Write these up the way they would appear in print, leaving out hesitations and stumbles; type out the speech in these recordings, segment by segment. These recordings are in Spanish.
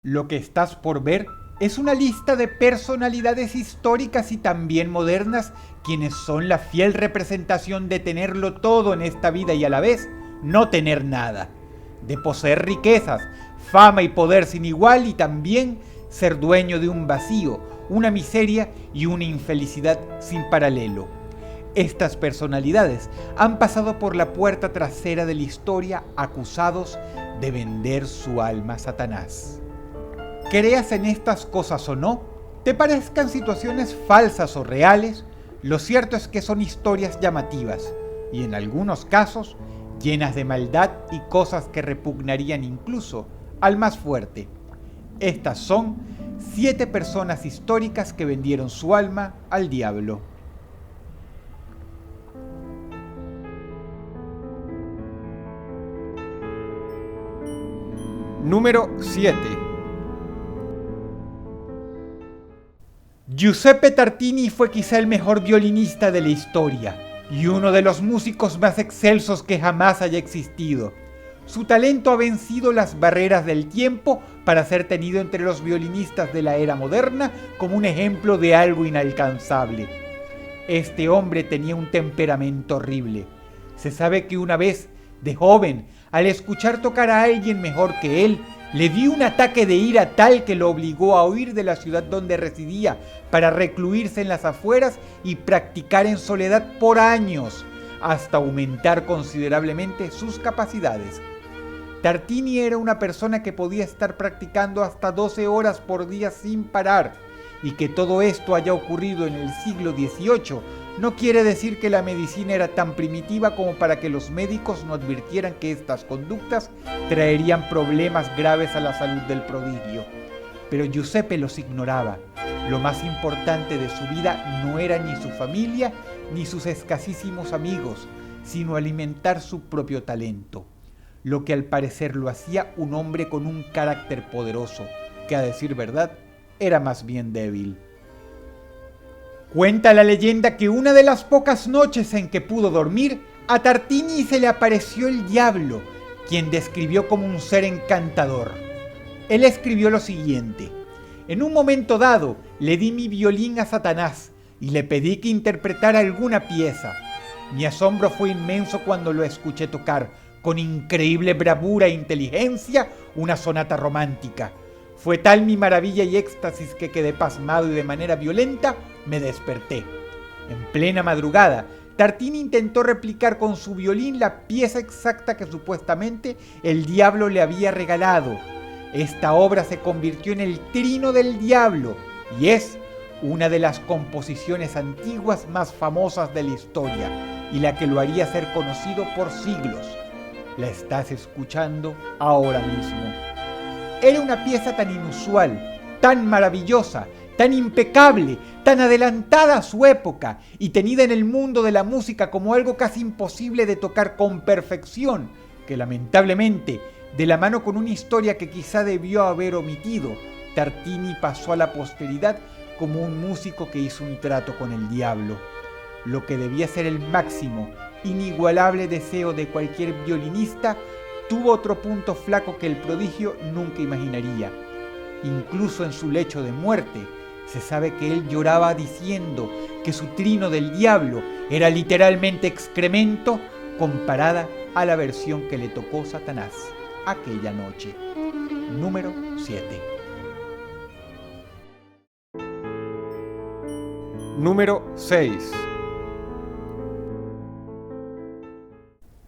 Lo que estás por ver es una lista de personalidades históricas y también modernas, quienes son la fiel representación de tenerlo todo en esta vida y a la vez no tener nada, de poseer riquezas, fama y poder sin igual y también ser dueño de un vacío, una miseria y una infelicidad sin paralelo. Estas personalidades han pasado por la puerta trasera de la historia acusados de vender su alma a Satanás. Creas en estas cosas o no, te parezcan situaciones falsas o reales, lo cierto es que son historias llamativas y en algunos casos llenas de maldad y cosas que repugnarían incluso al más fuerte. Estas son 7 personas históricas que vendieron su alma al diablo. Número 7. Giuseppe Tartini fue quizá el mejor violinista de la historia y uno de los músicos más excelsos que jamás haya existido. Su talento ha vencido las barreras del tiempo para ser tenido entre los violinistas de la era moderna como un ejemplo de algo inalcanzable. Este hombre tenía un temperamento horrible. Se sabe que una vez, de joven, al escuchar tocar a alguien mejor que él, le dio un ataque de ira tal que lo obligó a huir de la ciudad donde residía para recluirse en las afueras y practicar en soledad por años, hasta aumentar considerablemente sus capacidades. Tartini era una persona que podía estar practicando hasta 12 horas por día sin parar, y que todo esto haya ocurrido en el siglo XVIII no quiere decir que la medicina era tan primitiva como para que los médicos no advirtieran que estas conductas traerían problemas graves a la salud del prodigio. Pero Giuseppe los ignoraba. Lo más importante de su vida no era ni su familia ni sus escasísimos amigos, sino alimentar su propio talento, lo que al parecer lo hacía un hombre con un carácter poderoso, que a decir verdad, era más bien débil. Cuenta la leyenda que una de las pocas noches en que pudo dormir, a Tartini se le apareció el diablo, quien describió como un ser encantador. Él escribió lo siguiente: en un momento dado le di mi violín a Satanás y le pedí que interpretara alguna pieza. Mi asombro fue inmenso cuando lo escuché tocar, con increíble bravura e inteligencia, una sonata romántica. Fue tal mi maravilla y éxtasis que quedé pasmado y de manera violenta me desperté. En plena madrugada, Tartini intentó replicar con su violín la pieza exacta que supuestamente el diablo le había regalado. Esta obra se convirtió en el Trino del Diablo y es una de las composiciones antiguas más famosas de la historia y la que lo haría ser conocido por siglos. La estás escuchando ahora mismo. Era una pieza tan inusual, tan maravillosa, tan impecable, tan adelantada a su época y tenida en el mundo de la música como algo casi imposible de tocar con perfección, que lamentablemente, de la mano con una historia que quizá debió haber omitido, Tartini pasó a la posteridad como un músico que hizo un trato con el diablo, lo que debía ser el máximo, inigualable deseo de cualquier violinista. Tuvo otro punto flaco que el prodigio nunca imaginaría. Incluso en su lecho de muerte, se sabe que él lloraba diciendo que su trino del diablo era literalmente excremento comparada a la versión que le tocó Satanás aquella noche. Número 7. Número 6.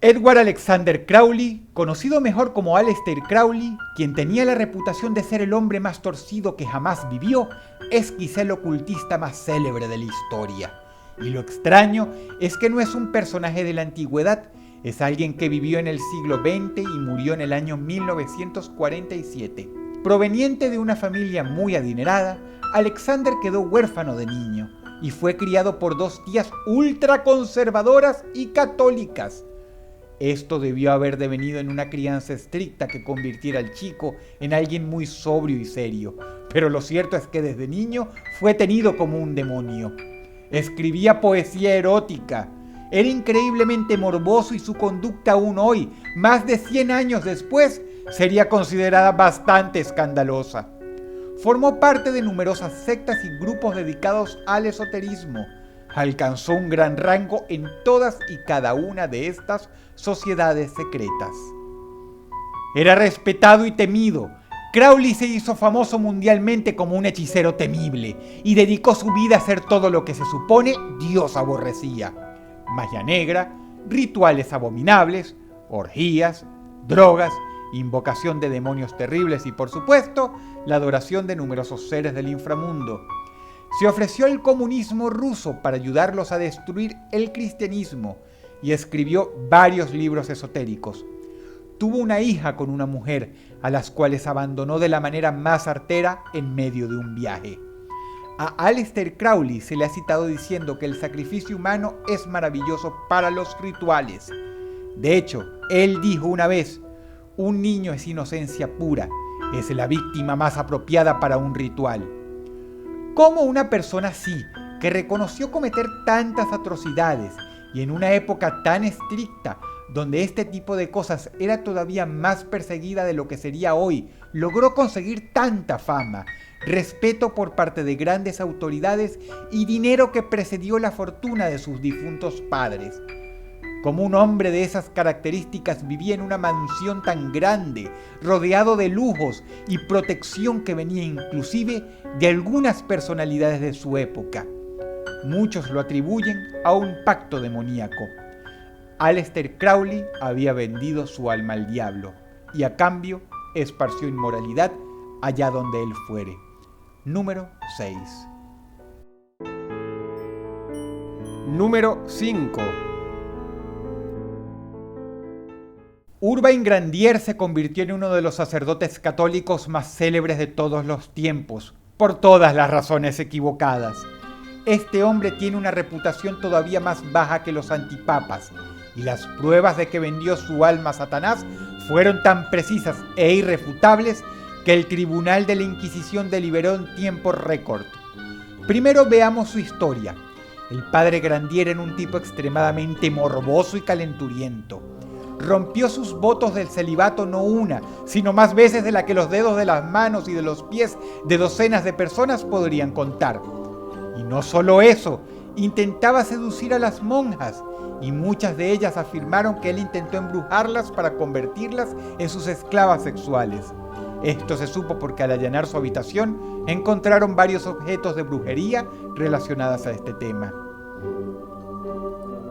Edward Alexander Crowley, conocido mejor como Aleister Crowley, quien tenía la reputación de ser el hombre más torcido que jamás vivió, es quizá el ocultista más célebre de la historia. Y lo extraño es que no es un personaje de la antigüedad, es alguien que vivió en el siglo XX y murió en el año 1947. Proveniente de una familia muy adinerada, Alexander quedó huérfano de niño y fue criado por 2 tías ultraconservadoras y católicas. Esto debió haber devenido en una crianza estricta que convirtiera al chico en alguien muy sobrio y serio, pero lo cierto es que desde niño fue tenido como un demonio. Escribía poesía erótica, era increíblemente morboso y su conducta aún hoy, más de 100 años después, sería considerada bastante escandalosa. Formó parte de numerosas sectas y grupos dedicados al esoterismo. Alcanzó un gran rango en todas y cada una de estas sociedades secretas. Era respetado y temido. Crowley se hizo famoso mundialmente como un hechicero temible y dedicó su vida a hacer todo lo que se supone Dios aborrecía: magia negra, rituales abominables, orgías, drogas, invocación de demonios terribles y, por supuesto, la adoración de numerosos seres del inframundo. Se ofreció al comunismo ruso para ayudarlos a destruir el cristianismo y escribió varios libros esotéricos. Tuvo una hija con una mujer, a las cuales abandonó de la manera más artera en medio de un viaje. A Aleister Crowley se le ha citado diciendo que el sacrificio humano es maravilloso para los rituales. De hecho, él dijo una vez: un niño es inocencia pura, es la víctima más apropiada para un ritual. ¿Cómo una persona así, que reconoció cometer tantas atrocidades y en una época tan estricta, donde este tipo de cosas era todavía más perseguida de lo que sería hoy, logró conseguir tanta fama, respeto por parte de grandes autoridades y dinero que precedió la fortuna de sus difuntos padres? Como un hombre de esas características vivía en una mansión tan grande, rodeado de lujos y protección que venía inclusive de algunas personalidades de su época? Muchos lo atribuyen a un pacto demoníaco. Aleister Crowley había vendido su alma al diablo y a cambio esparció inmoralidad allá donde él fuere. Número 6. Número 5. Urbain Grandier se convirtió en uno de los sacerdotes católicos más célebres de todos los tiempos, por todas las razones equivocadas. Este hombre tiene una reputación todavía más baja que los antipapas, y las pruebas de que vendió su alma a Satanás fueron tan precisas e irrefutables que el Tribunal de la Inquisición deliberó en tiempo récord. Primero veamos su historia. El padre Grandier era un tipo extremadamente morboso y calenturiento. Rompió sus votos del celibato no una, sino más veces de la que los dedos de las manos y de los pies de docenas de personas podrían contar. Y no solo eso, intentaba seducir a las monjas, y muchas de ellas afirmaron que él intentó embrujarlas para convertirlas en sus esclavas sexuales. Esto se supo porque al allanar su habitación encontraron varios objetos de brujería relacionados a este tema.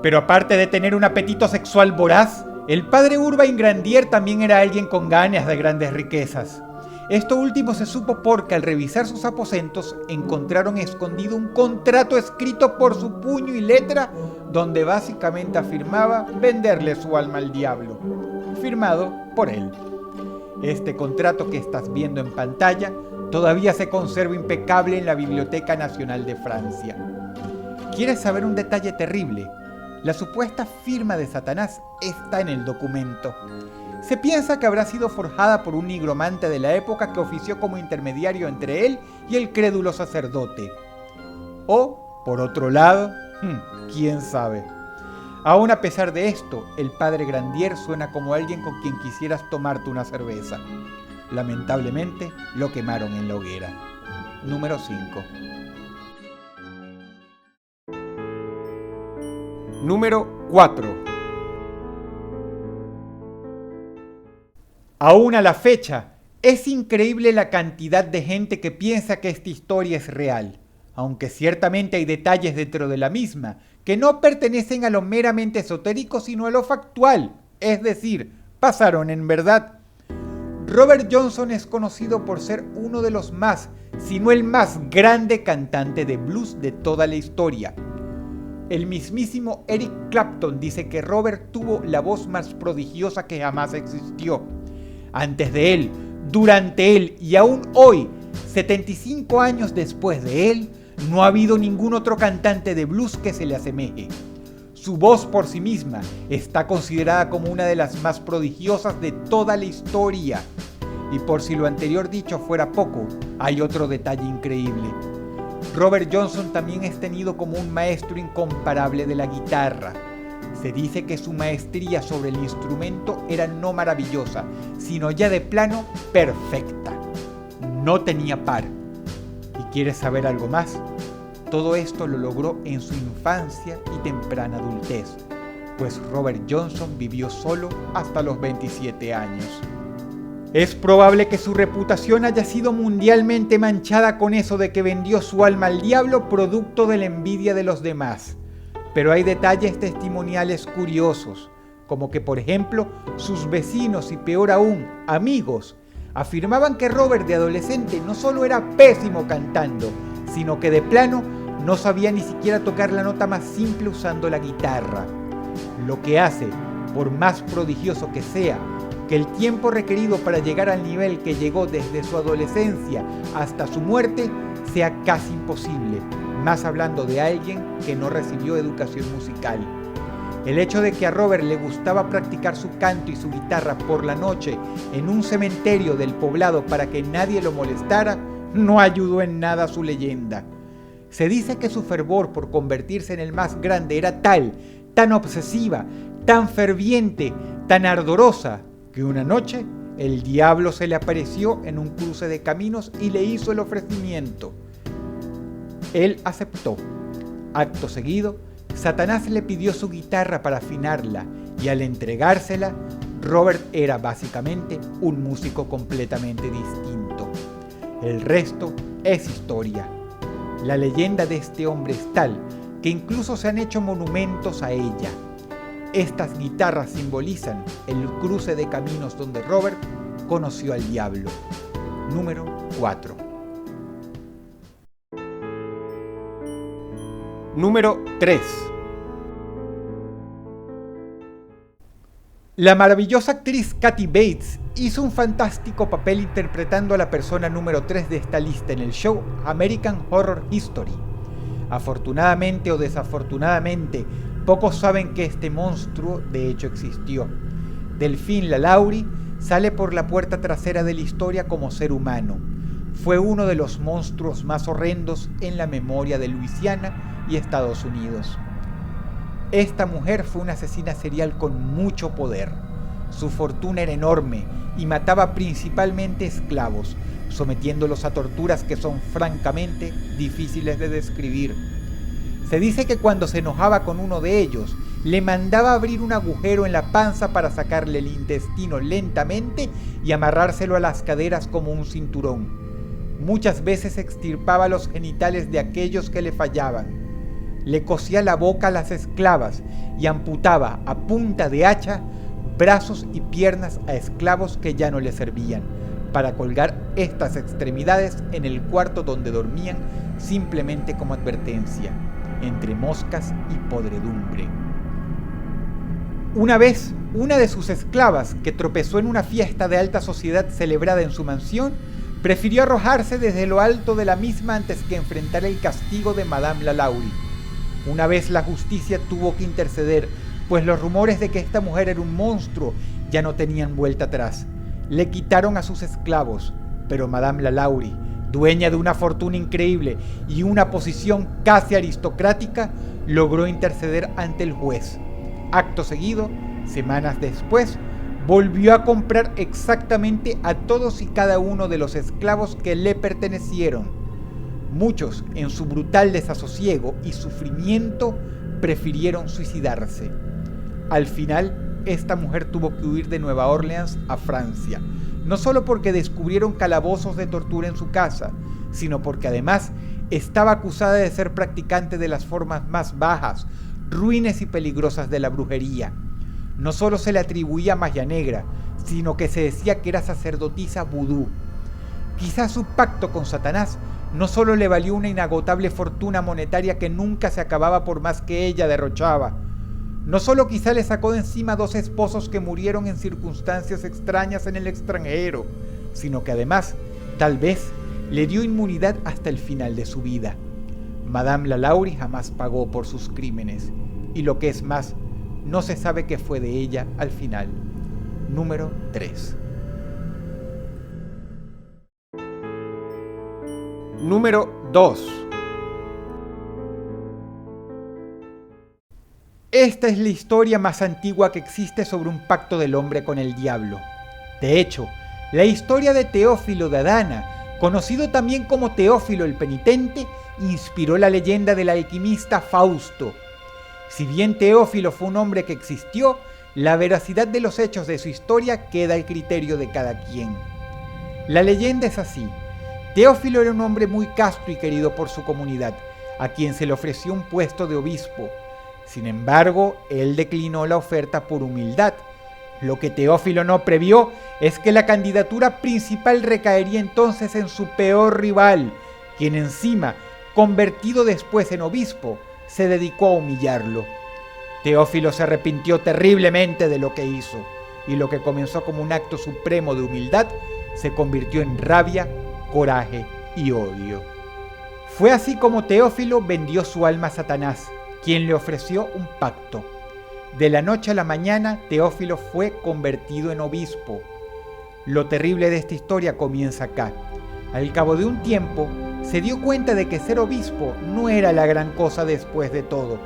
Pero aparte de tener un apetito sexual voraz, el padre Urbain Grandier también era alguien con ganas de grandes riquezas. Esto último se supo porque al revisar sus aposentos encontraron escondido un contrato escrito por su puño y letra donde básicamente afirmaba venderle su alma al diablo, firmado por él. Este contrato que estás viendo en pantalla todavía se conserva impecable en la Biblioteca Nacional de Francia. ¿Quieres saber un detalle terrible? La supuesta firma de Satanás está en el documento. Se piensa que habrá sido forjada por un nigromante de la época que ofició como intermediario entre él y el crédulo sacerdote. O, por otro lado, quién sabe. Aún a pesar de esto, el padre Grandier suena como alguien con quien quisieras tomarte una cerveza. Lamentablemente, lo quemaron en la hoguera. Número 5. Número 4. Aún a la fecha, es increíble la cantidad de gente que piensa que esta historia es real, aunque ciertamente hay detalles dentro de la misma que no pertenecen a lo meramente esotérico sino a lo factual, es decir, pasaron en verdad. Robert Johnson es conocido por ser uno de los más, si no el más grande cantante de blues de toda la historia. El mismísimo Eric Clapton dice que Robert tuvo la voz más prodigiosa que jamás existió. Antes de él, durante él y aún hoy, 75 años después de él, no ha habido ningún otro cantante de blues que se le asemeje. Su voz por sí misma está considerada como una de las más prodigiosas de toda la historia. Y por si lo anterior dicho fuera poco, hay otro detalle increíble. Robert Johnson también es tenido como un maestro incomparable de la guitarra. Se dice que su maestría sobre el instrumento era no maravillosa, sino ya de plano perfecta. No tenía par. ¿Y quieres saber algo más? Todo esto lo logró en su infancia y temprana adultez, pues Robert Johnson vivió solo hasta los 27 años. Es probable que su reputación haya sido mundialmente manchada con eso de que vendió su alma al diablo producto de la envidia de los demás. Pero hay detalles testimoniales curiosos, como que por ejemplo sus vecinos y peor aún, amigos, afirmaban que Robert de adolescente no solo era pésimo cantando, sino que de plano no sabía ni siquiera tocar la nota más simple usando la guitarra. Lo que hace, por más prodigioso que sea, que el tiempo requerido para llegar al nivel que llegó desde su adolescencia hasta su muerte sea casi imposible, más hablando de alguien que no recibió educación musical. El hecho de que a Robert le gustaba practicar su canto y su guitarra por la noche en un cementerio del poblado para que nadie lo molestara, no ayudó en nada a su leyenda. Se dice que su fervor por convertirse en el más grande era tal, tan obsesiva, tan ferviente, tan ardorosa, que una noche el diablo se le apareció en un cruce de caminos y le hizo el ofrecimiento. Él aceptó. Acto seguido, Satanás le pidió su guitarra para afinarla y al entregársela, Robert era básicamente un músico completamente distinto. El resto es historia. La leyenda de este hombre es tal que incluso se han hecho monumentos a ella. Estas guitarras simbolizan el cruce de caminos donde Robert conoció al diablo. Número 4. Número 3. La maravillosa actriz Kathy Bates hizo un fantástico papel interpretando a la persona número 3 de esta lista en el show American Horror History. Afortunadamente o desafortunadamente, pocos saben que este monstruo de hecho existió. Delphine LaLaurie sale por la puerta trasera de la historia como ser humano. Fue uno de los monstruos más horrendos en la memoria de Luisiana y Estados Unidos. Esta mujer fue una asesina serial con mucho poder. Su fortuna era enorme y mataba principalmente esclavos, sometiéndolos a torturas que son francamente difíciles de describir. Se dice que cuando se enojaba con uno de ellos, le mandaba abrir un agujero en la panza para sacarle el intestino lentamente y amarrárselo a las caderas como un cinturón. Muchas veces extirpaba los genitales de aquellos que le fallaban. Le cosía la boca a las esclavas y amputaba a punta de hacha brazos y piernas a esclavos que ya no le servían, para colgar estas extremidades en el cuarto donde dormían simplemente como advertencia, entre moscas y podredumbre. Una vez, una de sus esclavas, que tropezó en una fiesta de alta sociedad celebrada en su mansión, prefirió arrojarse desde lo alto de la misma antes que enfrentar el castigo de Madame LaLaurie. Una vez la justicia tuvo que interceder, pues los rumores de que esta mujer era un monstruo ya no tenían vuelta atrás. Le quitaron a sus esclavos, pero Madame LaLaurie, dueña de una fortuna increíble y una posición casi aristocrática, logró interceder ante el juez. Acto seguido, semanas después, volvió a comprar exactamente a todos y cada uno de los esclavos que le pertenecieron. Muchos, en su brutal desasosiego y sufrimiento, prefirieron suicidarse. Al final, esta mujer tuvo que huir de Nueva Orleans a Francia, no solo porque descubrieron calabozos de tortura en su casa, sino porque además estaba acusada de ser practicante de las formas más bajas, ruines y peligrosas de la brujería. No solo se le atribuía magia negra, sino que se decía que era sacerdotisa vudú. Quizás su pacto con Satanás no solo le valió una inagotable fortuna monetaria que nunca se acababa por más que ella derrochaba. No solo quizá le sacó de encima 2 esposos que murieron en circunstancias extrañas en el extranjero, sino que además, tal vez, le dio inmunidad hasta el final de su vida. Madame LaLaurie jamás pagó por sus crímenes, y lo que es más, no se sabe qué fue de ella al final. Número 3. Número 2. Esta es la historia más antigua que existe sobre un pacto del hombre con el diablo. De hecho, la historia de Teófilo de Adana, conocido también como Teófilo el Penitente, inspiró la leyenda del alquimista Fausto. Si bien Teófilo fue un hombre que existió, la veracidad de los hechos de su historia queda al criterio de cada quien. La leyenda es así. Teófilo era un hombre muy casto y querido por su comunidad, a quien se le ofreció un puesto de obispo. Sin embargo, él declinó la oferta por humildad. Lo que Teófilo no previó es que la candidatura principal recaería entonces en su peor rival, quien encima, convertido después en obispo, se dedicó a humillarlo. Teófilo se arrepintió terriblemente de lo que hizo, y lo que comenzó como un acto supremo de humildad se convirtió en rabia, coraje y odio. Fue así como Teófilo vendió su alma a Satanás, quien le ofreció un pacto. De la noche a la mañana, Teófilo fue convertido en obispo. Lo terrible de esta historia comienza acá. Al cabo de un tiempo, se dio cuenta de que ser obispo no era la gran cosa después de todo.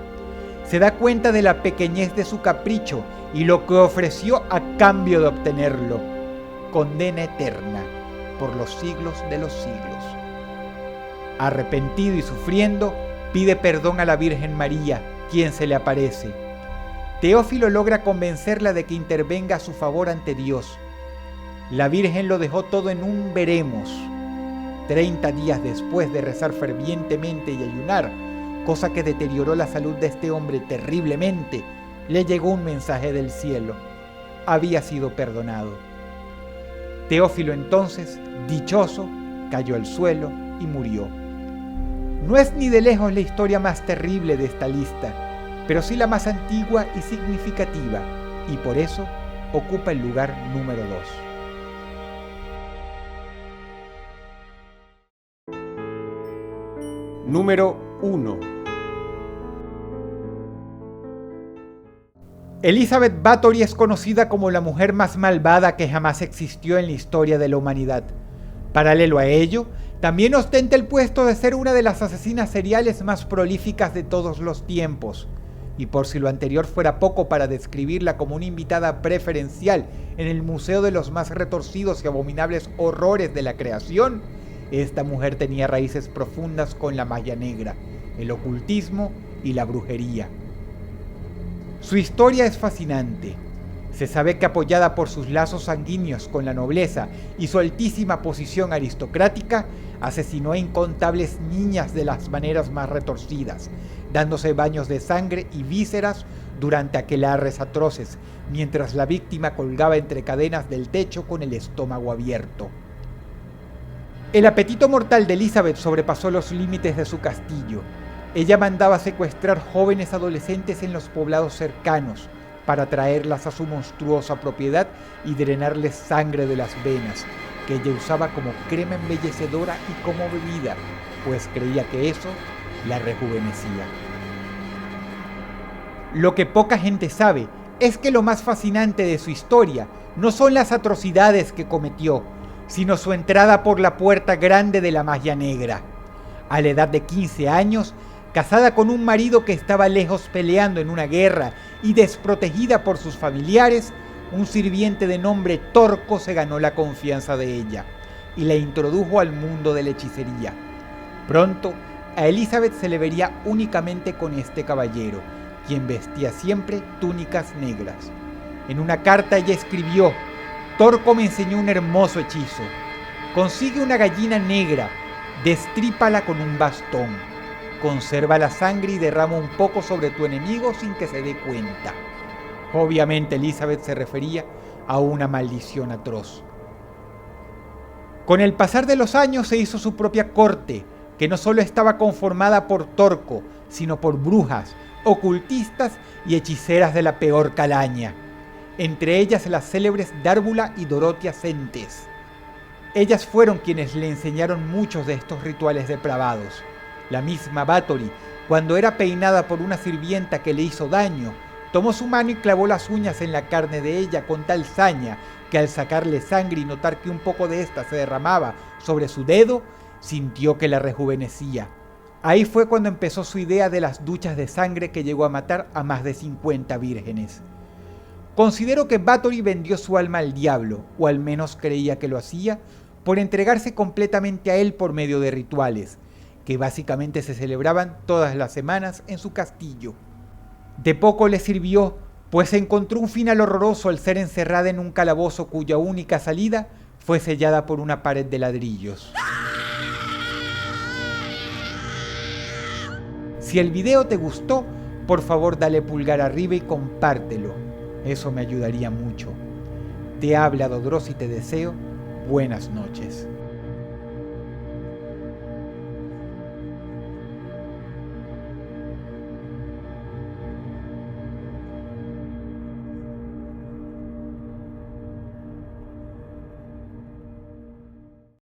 Se da cuenta de la pequeñez de su capricho y lo que ofreció a cambio de obtenerlo: condena eterna por los siglos de los siglos. Arrepentido y sufriendo, pide perdón a la Virgen María, quien se le aparece. Teófilo logra convencerla de que intervenga a su favor ante Dios. La Virgen lo dejó todo en un veremos. 30 días después de rezar fervientemente y ayunar, cosa que deterioró la salud de este hombre terriblemente, le llegó un mensaje del cielo. Había sido perdonado. Teófilo entonces, dichoso, cayó al suelo y murió. No es ni de lejos la historia más terrible de esta lista, pero sí la más antigua y significativa, y por eso ocupa el lugar número 2. Número 1. Elizabeth Bathory es conocida como la mujer más malvada que jamás existió en la historia de la humanidad. Paralelo a ello, también ostenta el puesto de ser una de las asesinas seriales más prolíficas de todos los tiempos. Y por si lo anterior fuera poco para describirla como una invitada preferencial en el Museo de los más retorcidos y abominables horrores de la creación, esta mujer tenía raíces profundas con la magia negra, el ocultismo y la brujería. Su historia es fascinante. Se sabe que, apoyada por sus lazos sanguíneos con la nobleza y su altísima posición aristocrática, asesinó a incontables niñas de las maneras más retorcidas, dándose baños de sangre y vísceras durante aquelarres atroces, mientras la víctima colgaba entre cadenas del techo con el estómago abierto. El apetito mortal de Elizabeth sobrepasó los límites de su castillo. Ella mandaba secuestrar jóvenes adolescentes en los poblados cercanos para traerlas a su monstruosa propiedad y drenarles sangre de las venas, que ella usaba como crema embellecedora y como bebida, pues creía que eso la rejuvenecía. Lo que poca gente sabe es que lo más fascinante de su historia no son las atrocidades que cometió, sino su entrada por la puerta grande de la magia negra. A la edad de 15 años, casada con un marido que estaba lejos peleando en una guerra y desprotegida por sus familiares, un sirviente de nombre Torco se ganó la confianza de ella y la introdujo al mundo de la hechicería. Pronto, a Elizabeth se le vería únicamente con este caballero, quien vestía siempre túnicas negras. En una carta ella escribió: Torco me enseñó un hermoso hechizo. Consigue una gallina negra, destrípala con un bastón. Conserva la sangre y derrama un poco sobre tu enemigo sin que se dé cuenta. Obviamente Elizabeth se refería a una maldición atroz. Con el pasar de los años se hizo su propia corte, que no solo estaba conformada por Torco, sino por brujas, ocultistas y hechiceras de la peor calaña. Entre ellas las célebres Dárbula y Dorotia Sentes. Ellas fueron quienes le enseñaron muchos de estos rituales depravados. La misma Bathory, cuando era peinada por una sirvienta que le hizo daño, tomó su mano y clavó las uñas en la carne de ella con tal saña que al sacarle sangre y notar que un poco de ésta se derramaba sobre su dedo, sintió que la rejuvenecía. Ahí fue cuando empezó su idea de las duchas de sangre que llegó a matar a más de 50 vírgenes. Considero que Bathory vendió su alma al diablo, o al menos creía que lo hacía, por entregarse completamente a él por medio de rituales, que básicamente se celebraban todas las semanas en su castillo. De poco le sirvió, pues encontró un final horroroso al ser encerrada en un calabozo cuya única salida fue sellada por una pared de ladrillos. Si el video te gustó, por favor dale pulgar arriba y compártelo. Eso me ayudaría mucho. Te habla Dodros y te deseo buenas noches.